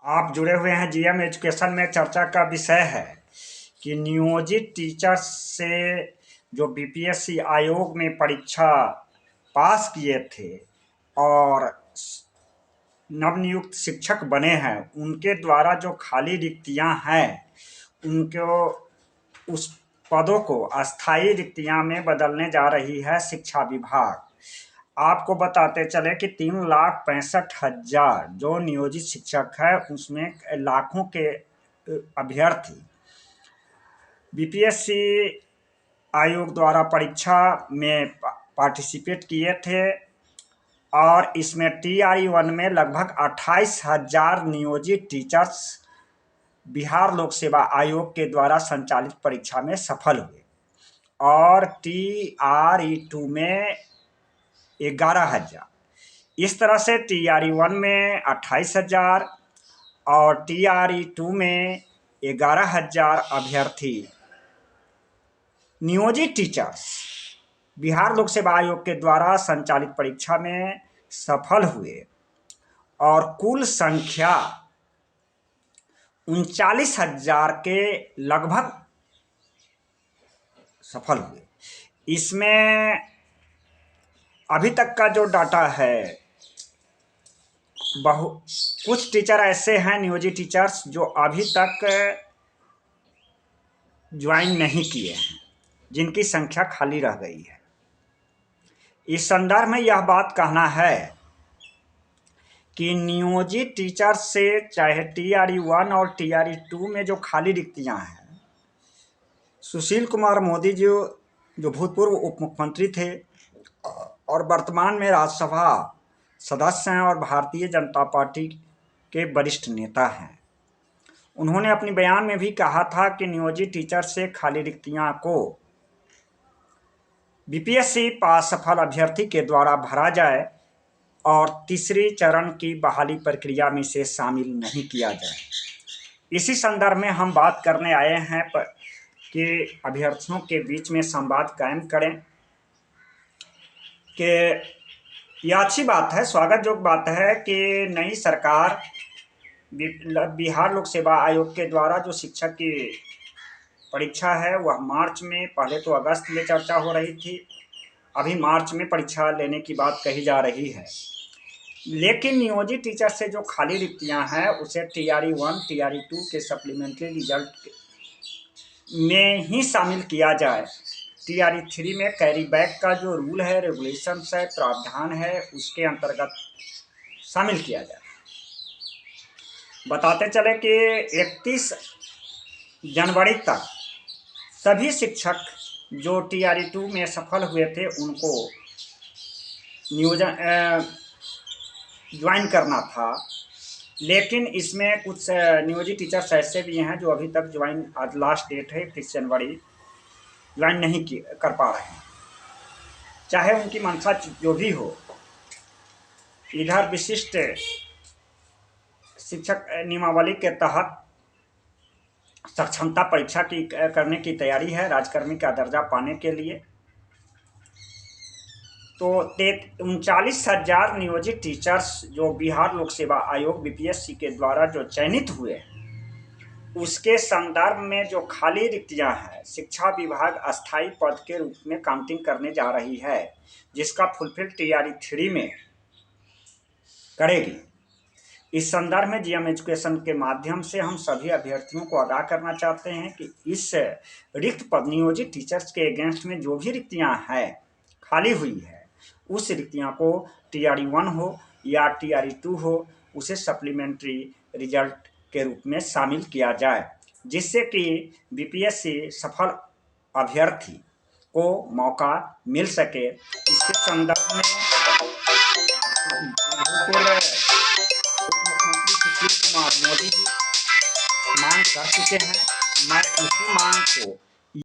आप जुड़े हुए हैं जीएम एजुकेशन में। चर्चा का विषय है कि नियोजित टीचर्स से जो बीपीएससी आयोग में परीक्षा पास किए थे और नवनियुक्त शिक्षक बने हैं, उनके द्वारा जो खाली रिक्तियां हैं उनको उस पदों को अस्थायी रिक्तियां में बदलने जा रही है शिक्षा विभाग। आपको बताते चले कि 3,65,000 जो नियोजित शिक्षक है उसमें लाखों के अभ्यर्थी बीपीएससी आयोग द्वारा परीक्षा में पार्टिसिपेट किए थे और इसमें TRE-1 में लगभग 28,000 नियोजित टीचर्स बिहार लोक सेवा आयोग के द्वारा संचालित परीक्षा में सफल हुए और TRE-2 में 11,000। इस तरह से TRE-1 में 28,000 और TRE-2 में 11,000 अभ्यर्थी नियोजित टीचर्स बिहार लोक सेवा आयोग के द्वारा संचालित परीक्षा में सफल हुए और कुल संख्या 39,000 के लगभग सफल हुए। इसमें अभी तक का जो डाटा है, कुछ टीचर ऐसे हैं नियोजित टीचर्स जो अभी तक ज्वाइन नहीं किए हैं, जिनकी संख्या खाली रह गई है। इस संदर्भ में यह बात कहना है कि नियोजित टीचर से चाहे TRE-1 और TRE-2 में जो खाली रिक्तियां हैं, सुशील कुमार मोदी जी जो भूतपूर्व उप मुख्यमंत्री थे और वर्तमान में राज्यसभा सदस्य हैं और भारतीय जनता पार्टी के वरिष्ठ नेता हैं, उन्होंने अपने बयान में भी कहा था कि नियोजित टीचर से खाली रिक्तियां को बीपीएससी पास सफल अभ्यर्थी के द्वारा भरा जाए और तीसरे चरण की बहाली प्रक्रिया में से शामिल नहीं किया जाए। इसी संदर्भ में हम बात करने आए हैं कि अभ्यर्थियों के बीच में संवाद कायम करें कि यह अच्छी बात है, स्वागत योग्य बात है कि नई सरकार बिहार लोक सेवा आयोग के द्वारा जो शिक्षक की परीक्षा है वह मार्च में, पहले तो अगस्त में चर्चा हो रही थी, अभी मार्च में परीक्षा लेने की बात कही जा रही है। लेकिन नियोजित टीचर से जो खाली रिक्तियां हैं उसे TRE-1, TRE-2 के सप्लीमेंट्री रिजल्ट में ही शामिल किया जाए। TRE-3 में कैरी बैक का जो रूल है, रेगुलेशन है, प्रावधान है, उसके अंतर्गत शामिल किया जाए। बताते चले कि 31 जनवरी तक सभी शिक्षक जो TRE-2 में सफल हुए थे उनको ज्वाइन करना था, लेकिन इसमें कुछ नियोजित टीचर्स ऐसे भी हैं जो अभी तक ज्वाइन, आज लास्ट डेट है 31 जनवरी, ज्वाइन नहीं कर पा रहे हैं। चाहे उनकी मंशा जो भी हो, इधर विशिष्ट शिक्षक नियमावली के तहत सक्षमता परीक्षा की करने की तैयारी है राजकर्मी का दर्जा पाने के लिए। तो 39,000 नियोजित टीचर्स जो बिहार लोक सेवा आयोग बीपीएससी के द्वारा जो चयनित हुए हैं, उसके संदर्भ में जो खाली रिक्तियां हैं, शिक्षा विभाग अस्थायी पद के रूप में काउंटिंग करने जा रही है, जिसका फुलफिल TRE-3 में करेगी। इस संदर्भ में जीएम एजुकेशन के माध्यम से हम सभी अभ्यर्थियों को आगाह करना चाहते हैं कि इस रिक्त पद नियोजित टीचर्स के अगेंस्ट में जो भी रिक्तियां हैं खाली हुई है, उस रिक्तियां को TRE-1 हो या TRE-2 हो, उसे सप्लीमेंट्री रिजल्ट के रूप में शामिल किया जाए, जिससे कि बीपीएससी सफल अभ्यर्थी को मौका मिल सके। इसके संदर्भ में मुख्यमंत्री सुशील कुमार मोदी जी मांग कर चुके हैं। मैं उसी मांग को